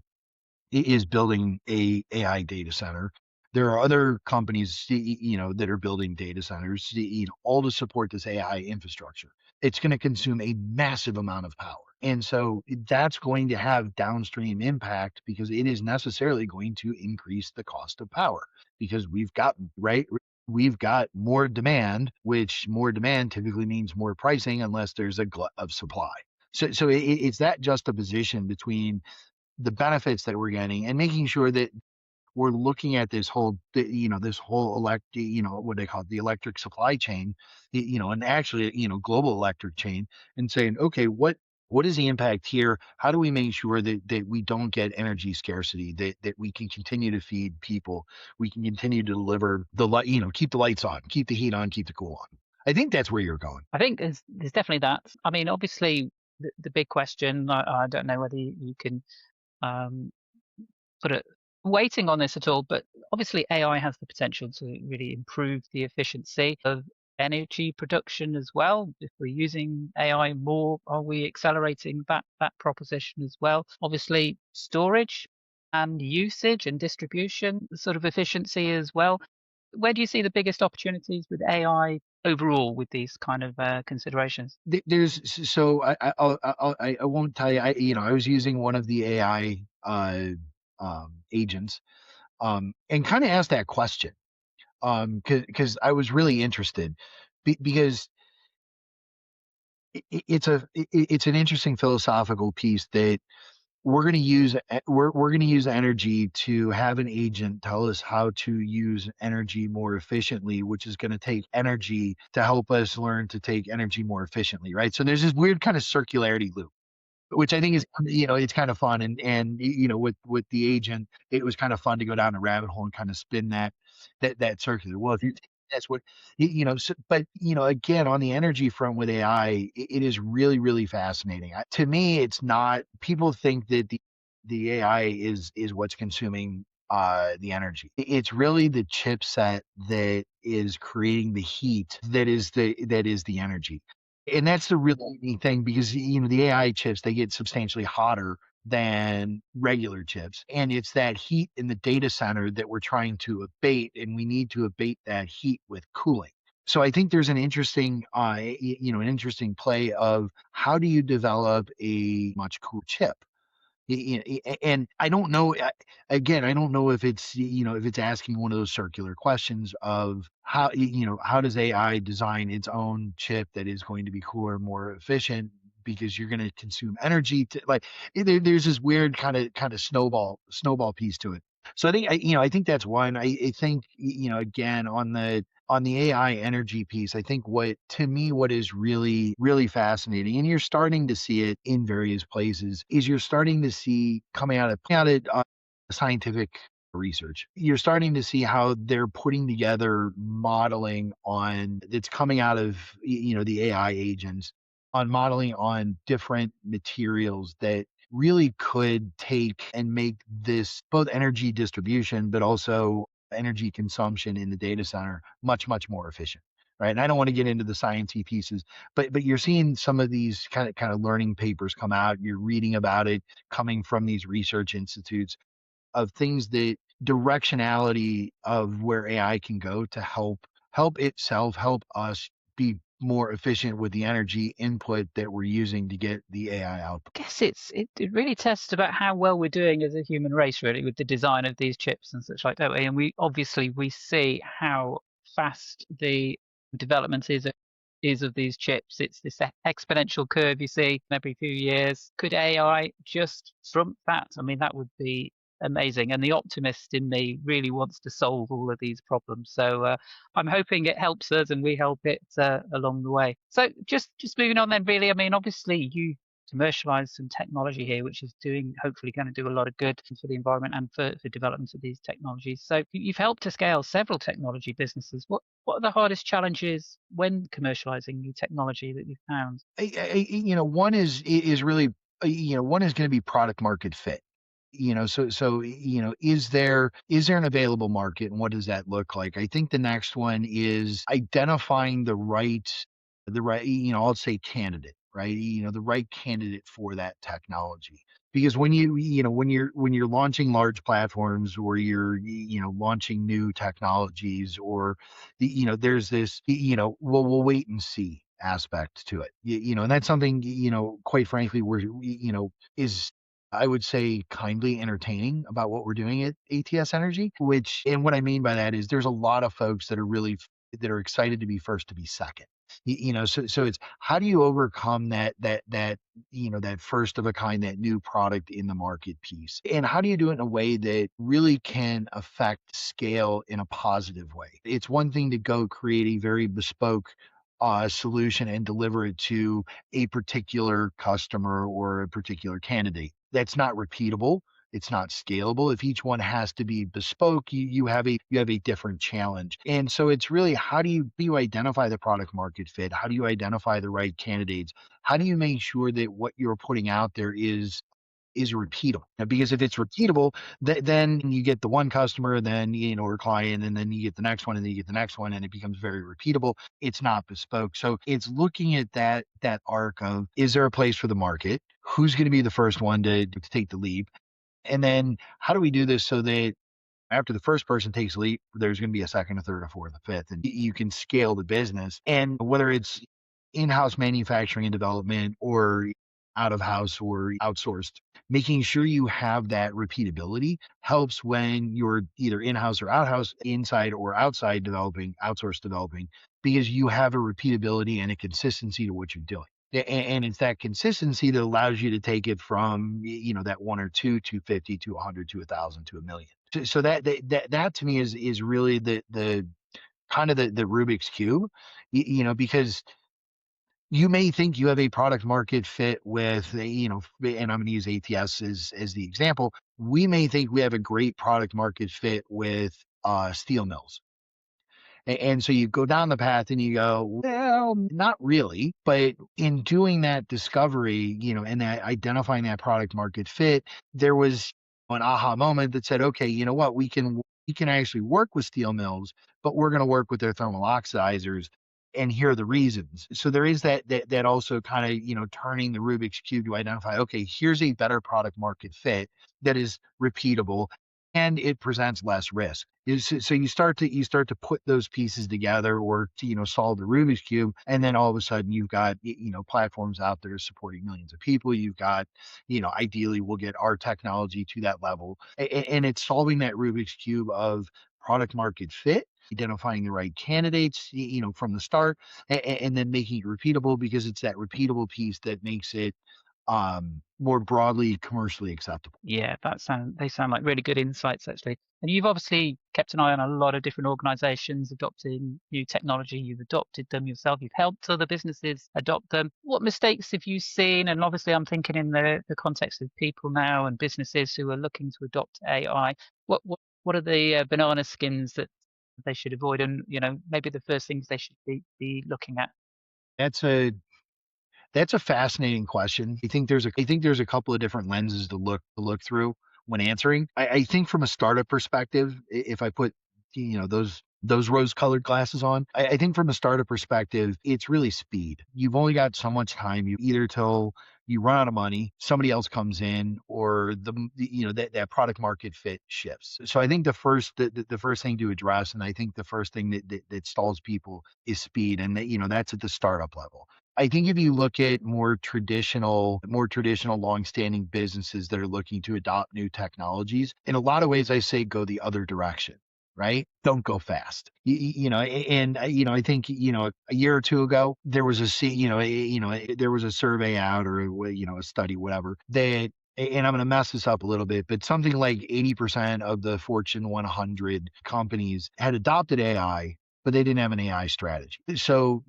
is building a AI data center. There are other companies, that are building data centers, all to support this AI infrastructure. It's going to consume a massive amount of power. And so that's going to have downstream impact because it is necessarily going to increase the cost of power because we've got more demand, which more demand typically means more pricing unless there's a glut of supply. So it's that juxtaposition between the benefits that we're getting and making sure that we're looking at this whole what they call it, the electric supply chain, and actually, global electric chain, and saying, okay, what is the impact here? How do we make sure that we don't get energy scarcity, that we can continue to feed people, we can continue to deliver the light, keep the lights on, keep the heat on, keep the cool on. I think that's where you're going. I think there's definitely that. I mean, obviously, the big question. I don't know whether you can um, put a weighting on this at all, but obviously AI has the potential to really improve the efficiency of energy production as well. If we're using AI more, are we accelerating that proposition as well? Obviously, storage and usage and distribution sort of efficiency as well. Where do you see the biggest opportunities with AI overall with these kind of considerations? There's so I won't tell you. I was using one of the AI agents, and kind of asked that question, because I was really interested, because it's an interesting philosophical piece that we're going to use energy to have an agent tell us how to use energy more efficiently, which is going to take energy to help us learn to take energy more efficiently, right? So there's this weird kind of circularity loop, which I think is, it's kind of fun. And with the agent, it was kind of fun to go down a rabbit hole and kind of spin that circular. Well, if you that's what so, but again, on the energy front with AI, it is really, really fascinating. To me, it's not. People think that the AI is what's consuming the energy. It's really the chipset that is creating the heat that is the energy. And that's the really neat thing because the AI chips, they get substantially hotter than regular chips, and it's that heat in the data center that we're trying to abate, and we need to abate that heat with cooling. So I think there's an interesting play of how do you develop a much cooler chip. And I don't know. Again, I don't know if it's asking one of those circular questions of how does AI design its own chip that is going to be cooler, more efficient, because you're going to consume energy to like there's this weird kind of snowball piece to it. So I think that's one. I think again on the AI energy piece, I think what is really, really fascinating, and you're starting to see it in various places, is you're starting to see coming out of scientific research. You're starting to see how they're putting together modeling on that's coming out of the AI agents on modeling on different materials that really could take and make this both energy distribution but also energy consumption in the data center much, much more efficient. Right. And I don't want to get into the sciencey pieces, but you're seeing some of these kind of learning papers come out. You're reading about it coming from these research institutes of things that directionality of where AI can go to help itself, help us be more efficient with the energy input that we're using to get the AI output. I guess it really tests about how well we're doing as a human race, really, with the design of these chips and such like that. And we see how fast the development is of these chips. It's this exponential curve you see every few years. Could AI just trump that? I mean, that would be amazing. And the optimist in me really wants to solve all of these problems. So I'm hoping it helps us and we help it along the way. So just moving on then, really. I mean, obviously you commercialize some technology here, which is hopefully going to do a lot of good for the environment and for development of these technologies. So you've helped to scale several technology businesses. What are the hardest challenges when commercializing new technology that you've found? One is really, one is going to be product market fit. Is there an available market and what does that look like? I think the next one is identifying the right, I'll say candidate, right? The right candidate for that technology. Because when you're launching large platforms or you're launching new technologies or there's this well, we'll wait and see aspect to it. And that's something quite frankly is, I would say, kindly entertaining about what we're doing at ATS Energy. And what I mean by that is there's a lot of folks that are excited to be first to be second. So it's how do you overcome that first of a kind, that new product in the market piece, and how do you do it in a way that really can affect scale in a positive way? It's one thing to go create a very bespoke solution and deliver it to a particular customer or a particular candidate. That's not repeatable. It's not scalable. If each one has to be bespoke, you have a different challenge. And so it's really how do you identify the product market fit? How do you identify the right candidates? How do you make sure that what you're putting out there is repeatable? Now, because if it's repeatable, then you get the one customer, then or client, and then you get the next one, and then you get the next one, and it becomes very repeatable. It's not bespoke. So it's looking at that arc of, is there a place for the market? Who's going to be the first one to take the leap? And then how do we do this so that after the first person takes a leap, there's going to be a second, a third, a fourth, a fifth, and you can scale the business. And whether it's in-house manufacturing and development or out of house or outsourced, making sure you have that repeatability helps when you're either in-house or out-house, inside or outside developing, outsourced developing, because you have a repeatability and a consistency to what you're doing. And it's that consistency that allows you to take it from that one or two, 250 to 100 to 1,000 to a million. So that to me is really the kind of the Rubik's cube, because you may think you have a product market fit with, and I'm going to use ATS as the example. We may think we have a great product market fit with steel mills. And so you go down the path and you go, well, not really. But in doing that discovery, and that identifying that product market fit, there was an aha moment that said, okay, you know what, we can actually work with steel mills, but we're going to work with their thermal oxidizers. And here are the reasons. So there is that also kind of, turning the Rubik's cube to identify, okay, here's a better product market fit that is repeatable and it presents less risk. So you start to put those pieces together, or to solve the Rubik's cube, and then all of a sudden you've got platforms out there supporting millions of people. You've got ideally we'll get our technology to that level, and it's solving that Rubik's cube of product market fit, identifying the right candidates from the start, and then making it repeatable, because it's that repeatable piece that makes it more broadly commercially acceptable. Yeah, they sound like really good insights actually. And you've obviously kept an eye on a lot of different organizations adopting new technology. You've adopted them yourself. You've helped other businesses adopt them. What mistakes have you seen? And obviously I'm thinking in the context of people now and businesses who are looking to adopt AI. What are the banana skins that they should avoid, and maybe the first things they should be looking at? That's a That's a fascinating question. I think there's a couple of different lenses to look through when answering. I think from a startup perspective, if I put those rose-colored glasses on, I think from a startup perspective, it's really speed. You've only got so much time. You either till you run out of money, somebody else comes in, or that product market fit shifts. So I think the first thing to address, and I think the first thing that stalls people is speed, and that's at the startup level. I think if you look at more traditional, long-standing businesses that are looking to adopt new technologies, in a lot of ways, I say go the other direction, right? Don't go fast. I think a year or two ago there was there was a survey out, or a study, whatever, that and I'm going to mess this up a little bit, but something like 80% of the Fortune 100 companies had adopted AI, but they didn't have an AI strategy. So,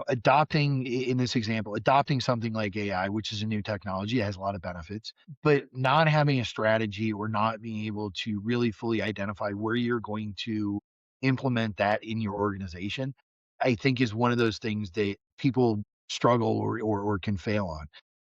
adopting in this example, adopting something like AI, which is a new technology, has a lot of benefits, but not having a strategy or not being able to really fully identify where you're going to implement that in your organization, I think is one of those things that people struggle or can fail on.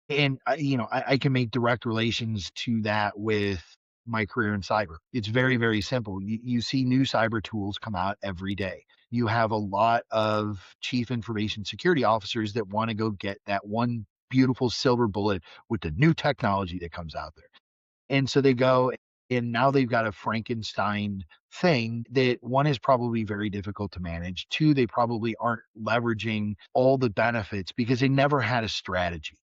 And I can make direct relations to that with my career in cyber. It's very, very simple. You see new cyber tools come out every day. You have a lot of chief information security officers that want to go get that one beautiful silver bullet with the new technology that comes out there. And so they go, and now they've got a Frankenstein thing that one is probably very difficult to manage. Two, they probably aren't leveraging all the benefits because they never had a strategy.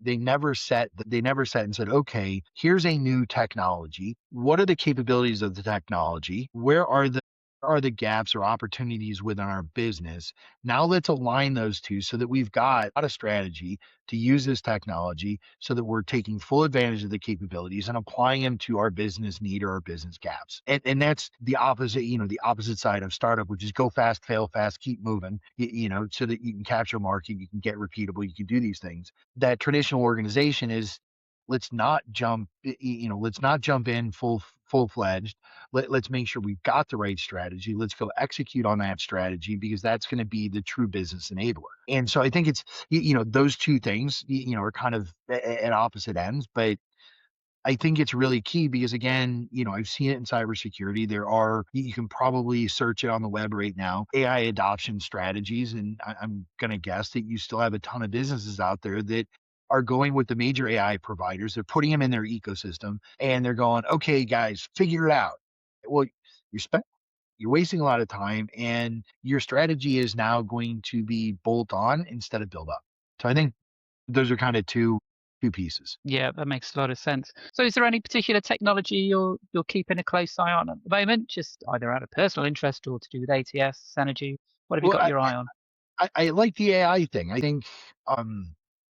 They never set and said, okay, here's a new technology. What are the capabilities of the technology? Where are the gaps or opportunities within our business? Now let's align those two so that we've got a strategy to use this technology so that we're taking full advantage of the capabilities and applying them to our business need or our business gaps. And that's the opposite side of startup, which is go fast, fail fast, keep moving, so that you can capture market, you can get repeatable, you can do these things. That traditional organization is, let's not jump in full-fledged. Let's make sure we've got the right strategy. Let's go execute on that strategy because that's going to be the true business enabler. And so I think it's, those two things, are kind of at opposite ends, but I think it's really key because again, I've seen it in cybersecurity. You can probably search it on the web right now, AI adoption strategies. And I'm going to guess that you still have a ton of businesses out there that are going with the major AI providers. They're putting them in their ecosystem and they're going, okay, guys, figure it out. Well, you're spending you're wasting a lot of time and your strategy is now going to be bolt on instead of build up. So I think those are kind of two pieces. Yeah, that makes a lot of sense. So is there any particular technology you're keeping a close eye on at the moment, just either out of personal interest or to do with ATS Energy? What have you Well, got your eye on? I like the AI thing. I think,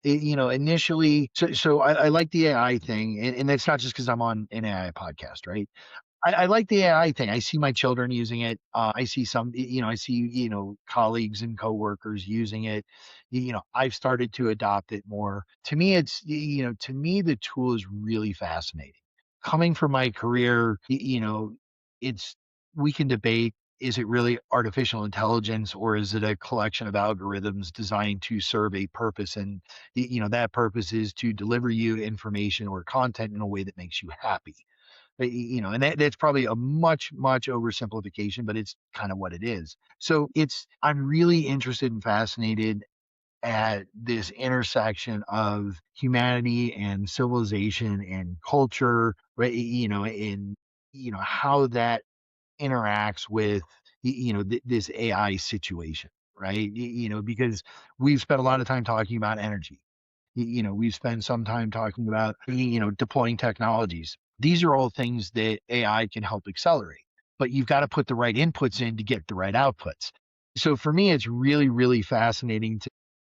initially, so I like the AI thing, and it's not just because I'm on an AI podcast, right? I like the AI thing. I see my children using it. I see colleagues and coworkers using it. I've started to adopt it more. To me, the tool is really fascinating. Coming from my career, it's we can debate, is it really artificial intelligence or is it a collection of algorithms designed to serve a purpose? And that purpose is to deliver you information or content in a way that makes you happy. And that's probably a much, much oversimplification, but it's kind of what it is. So I'm really interested and fascinated at this intersection of humanity and civilization and culture, right? And, how that interacts with, this AI situation, right? Because we've spent a lot of time talking about energy. We've spent some time talking about, deploying technologies. These are all things that AI can help accelerate, but you've got to put the right inputs in to get the right outputs. So for me, it's really, really fascinating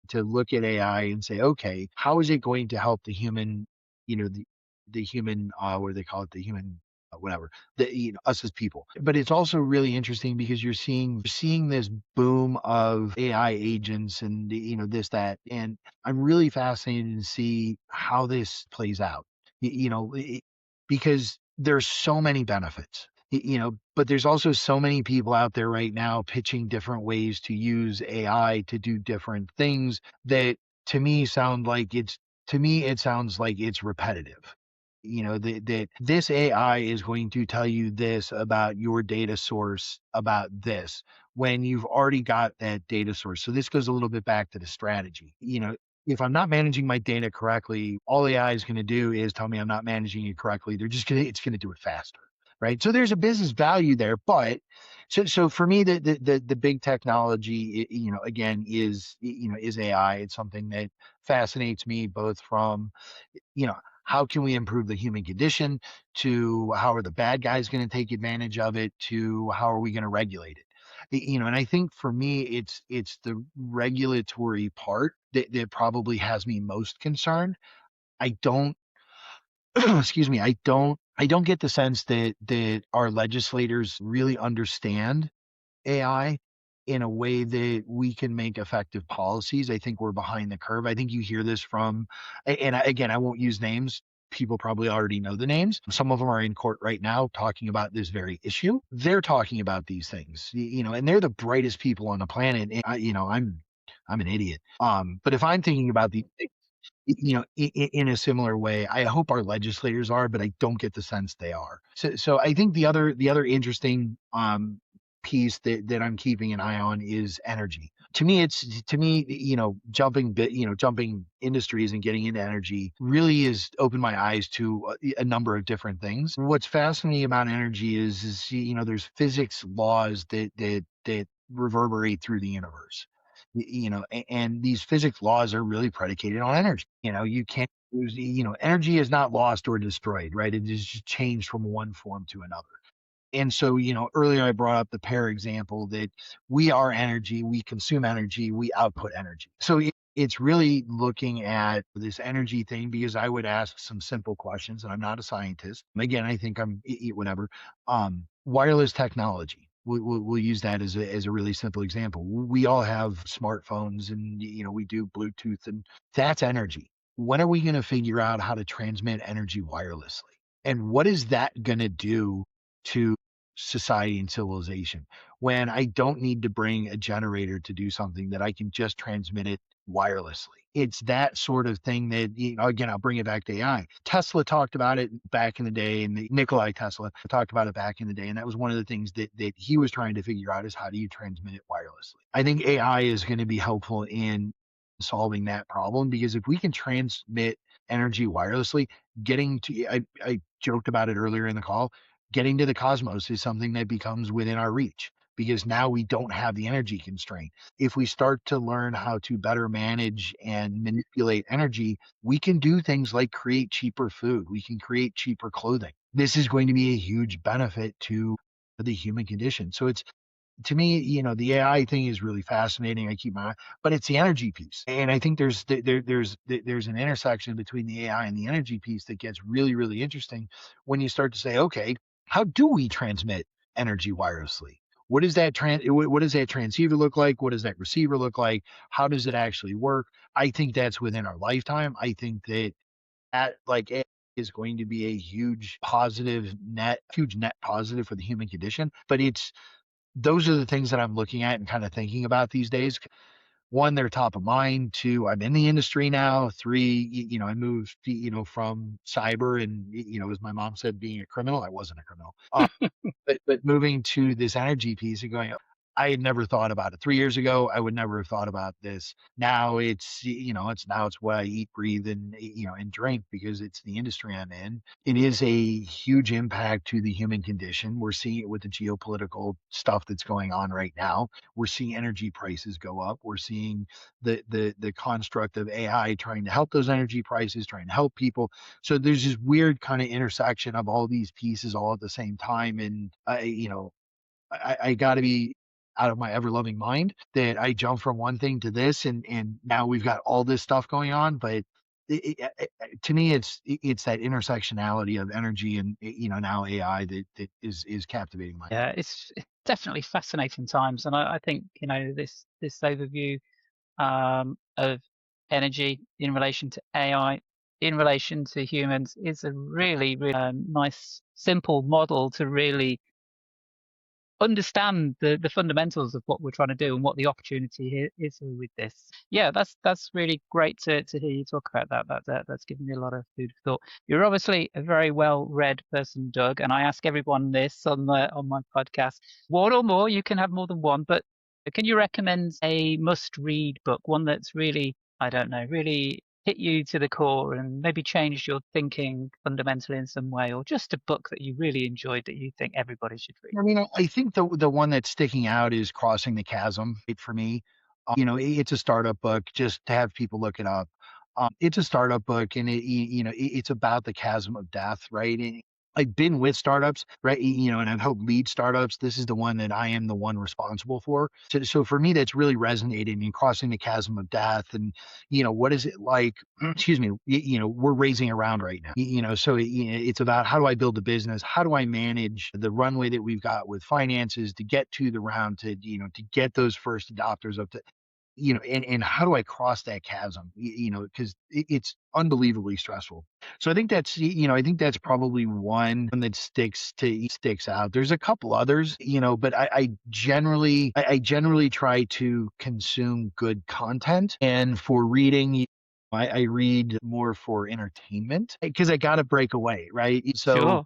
to look at AI and say, okay, how is it going to help the human, the human, what do they call it? The human, whatever, us as people. But it's also really interesting because you're seeing this boom of AI agents and this, that, and I'm really fascinated to see how this plays out. Because there's so many benefits. But there's also so many people out there right now pitching different ways to use AI to do different things that to me sound like it's to me it sounds like it's repetitive. That this AI is going to tell you this about your data source about this when you've already got that data source. So this goes a little bit back to the strategy. If I'm not managing my data correctly, all AI is going to do is tell me I'm not managing it correctly. It's going to do it faster. Right. So there's a business value there. But so for me, the big technology, again, is AI. It's something that fascinates me both from, how can we improve the human condition to how are the bad guys going to take advantage of it to how are we going to regulate it. And I think for me it's the regulatory part that probably has me most concerned. I don't excuse me, I don't get the sense that our legislators really understand AI in a way that we can make effective policies. I think we're behind the curve. I think you hear this from, again, I won't use names. People probably already know the names. Some of them are in court right now talking about this very issue. They're talking about these things, and they're the brightest people on the planet. And I'm an idiot. But if I'm thinking about these things, in a similar way, I hope our legislators are, but I don't get the sense they are. So I think the other interesting piece that I'm keeping an eye on is energy. To me, jumping industries and getting into energy really is opened my eyes to a number of different things. What's fascinating about energy is there's physics laws that reverberate through the universe. And these physics laws are really predicated on energy. You can't energy is not lost or destroyed, right? It is just changed from one form to another. And so, earlier I brought up the pair example that we are energy, we consume energy, we output energy. So it's really looking at this energy thing because I would ask some simple questions, and I'm not a scientist. Again, I think I'm whatever. Wireless technology. We'll use that as a really simple example. We all have smartphones, and we do Bluetooth, and that's energy. When are we going to figure out how to transmit energy wirelessly? And what is that going to do to society and civilization when I don't need to bring a generator to do something that I can just transmit it wirelessly? It's that sort of thing that, again, I'll bring it back to AI. Tesla talked about it back in the day, and Nikolai Tesla talked about it back in the day. And that was one of the things that he was trying to figure out is how do you transmit it wirelessly? I think AI is going to be helpful in solving that problem because if we can transmit energy wirelessly, I joked about it earlier in the call, getting to the cosmos is something that becomes within our reach because now we don't have the energy constraint. If we start to learn how to better manage and manipulate energy, we can do things like create cheaper food, we can create cheaper clothing. This is going to be a huge benefit to the human condition. So it's to me, the AI thing is really fascinating. I keep my eye, but it's the energy piece, and I think there's an intersection between the AI and the energy piece that gets really really interesting when you start to say, okay, how do we transmit energy wirelessly? What does that transceiver look like? What does that receiver look like? How does it actually work? I think that's within our lifetime. I think that AI is going to be a huge net positive for the human condition, but it's those are the things that I'm looking at and kind of thinking about these days. One, they're top of mind. Two, I'm in the industry now. Three, I moved, from cyber and, as my mom said, being a criminal, I wasn't a criminal. But moving to this energy piece and going, I had never thought about it 3 years ago. I would never have thought about this. Now it's what I eat, breathe, and and drink because it's the industry I'm in. It is a huge impact to the human condition. We're seeing it with the geopolitical stuff that's going on right now. We're seeing energy prices go up. We're seeing the construct of AI trying to help those energy prices, trying to help people. So there's this weird kind of intersection of all these pieces all at the same time. And I got to be out of my ever loving mind that I jumped from one thing to this, and now we've got all this stuff going on. But to me, it's that intersectionality of energy and now AI that is captivating my. Yeah, it's definitely fascinating times, and I think this overview of energy in relation to AI, in relation to humans, is a really, really nice, simple model to really understand the fundamentals of what we're trying to do and what the opportunity here is with this. Yeah, that's really great to hear you talk about that. That's given me a lot of food for thought. You're obviously a very well-read person, Doug, and I ask everyone this on my podcast. One or more, you can have more than one, but can you recommend a must-read book, one that's really, I don't know, really hit you to the core and maybe changed your thinking fundamentally in some way, or just a book that you really enjoyed that you think everybody should read? I mean, I think the one that's sticking out is Crossing the Chasm. For me, it's a startup book. Just to have people look it up. It's a startup book, and it's about the chasm of death, right? I've been with startups, right? And I've helped lead startups. This is the one that I am the one responsible for. So for me, that's really resonating and crossing the chasm of death. And, what is it like? Excuse me. We're raising around right now. So it's about how do I build a business? How do I manage the runway that we've got with finances to get to the round to get those first adopters up to, and how do I cross that chasm? Because it's unbelievably stressful. So I think that's probably one that sticks out. There's a couple others, but I generally try to consume good content. And for reading, I read more for entertainment because I got to break away, right? So Sure.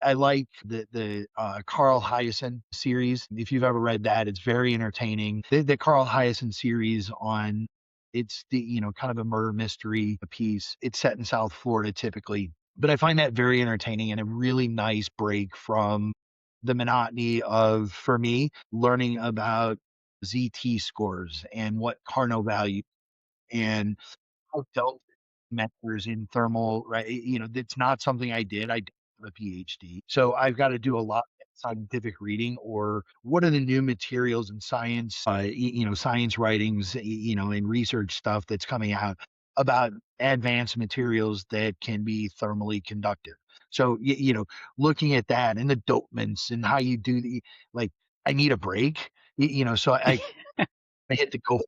I like the Karl Hyacin series. If you've ever read that, it's very entertaining. The Karl Hyacin series on it's the kind of a murder mystery piece. It's set in South Florida typically, but I find that very entertaining and a really nice break from the monotony of, for me, learning about ZT scores and what Carnot value and how delta mentors in thermal, right? That's not something I did. I did have a PhD. So I've got to do a lot of scientific reading or what are the new materials in science, science writings, and research stuff that's coming out about advanced materials that can be thermally conductive. So, looking at that and the dopaments and how you do like, I need a break, so I hit the go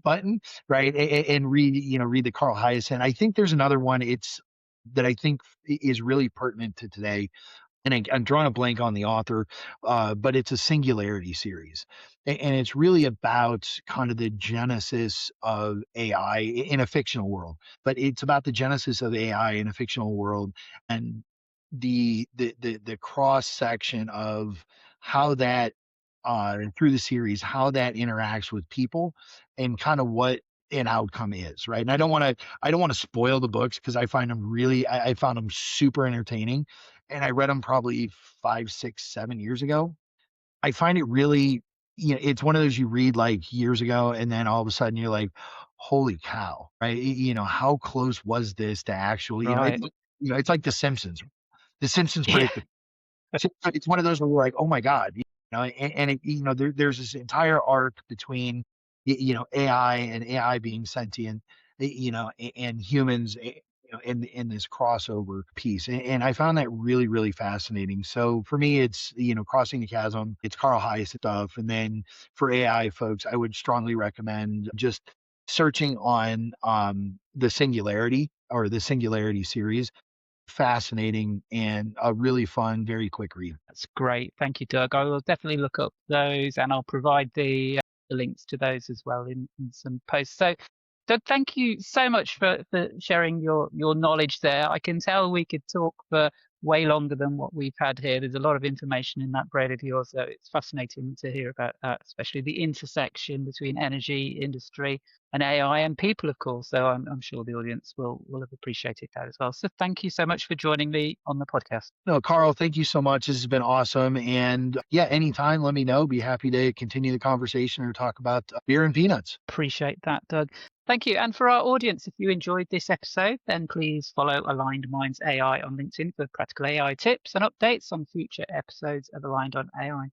button, right? And read the Carl Hyacin. I think there's another one. It's that I think is really pertinent to today. And I'm drawing a blank on the author, but it's a singularity series, and it's really about kind of the genesis of AI in a fictional world. But it's about the genesis of AI in a fictional world, and the cross section of how that through the series, how that interacts with people and kind of what an outcome is, right? And I don't want to spoil the books because I found them super entertaining, and I read them probably 5, 6, 7 years ago. I find it really, it's one of those you read like years ago, and then all of a sudden you're like, holy cow, right? How close was this to actually, Right. it's like The Simpsons. The Simpsons Yeah. predicted. So it's one of those where we're like, oh my God, and there's this entire arc between, AI and AI being sentient, and humans, in this crossover piece. And I found that really, really fascinating. So for me, it's, crossing the chasm, it's Carl Heiss stuff. And then for AI folks, I would strongly recommend just searching on, the Singularity or the Singularity series. Fascinating and a really fun, very quick read. That's great. Thank you, Doug. I will definitely look up those and I'll provide the links to those as well in some posts. So, Doug, thank you so much for sharing your knowledge there. I can tell we could talk for way longer than what we've had here. There's a lot of information in that brain of yours, so it's fascinating to hear about that, especially the intersection between energy, industry, and AI and people, of course. So I'm sure the audience will have appreciated that as well. So thank you so much for joining me on the podcast. No, Carl, thank you so much. This has been awesome. And yeah, anytime, let me know. Be happy to continue the conversation or talk about beer and peanuts. Appreciate that, Doug. Thank you. And for our audience, if you enjoyed this episode, then please follow Aligned Minds AI on LinkedIn for practical AI tips and updates on future episodes of Aligned on AI.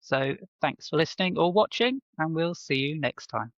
So thanks for listening or watching, and we'll see you next time.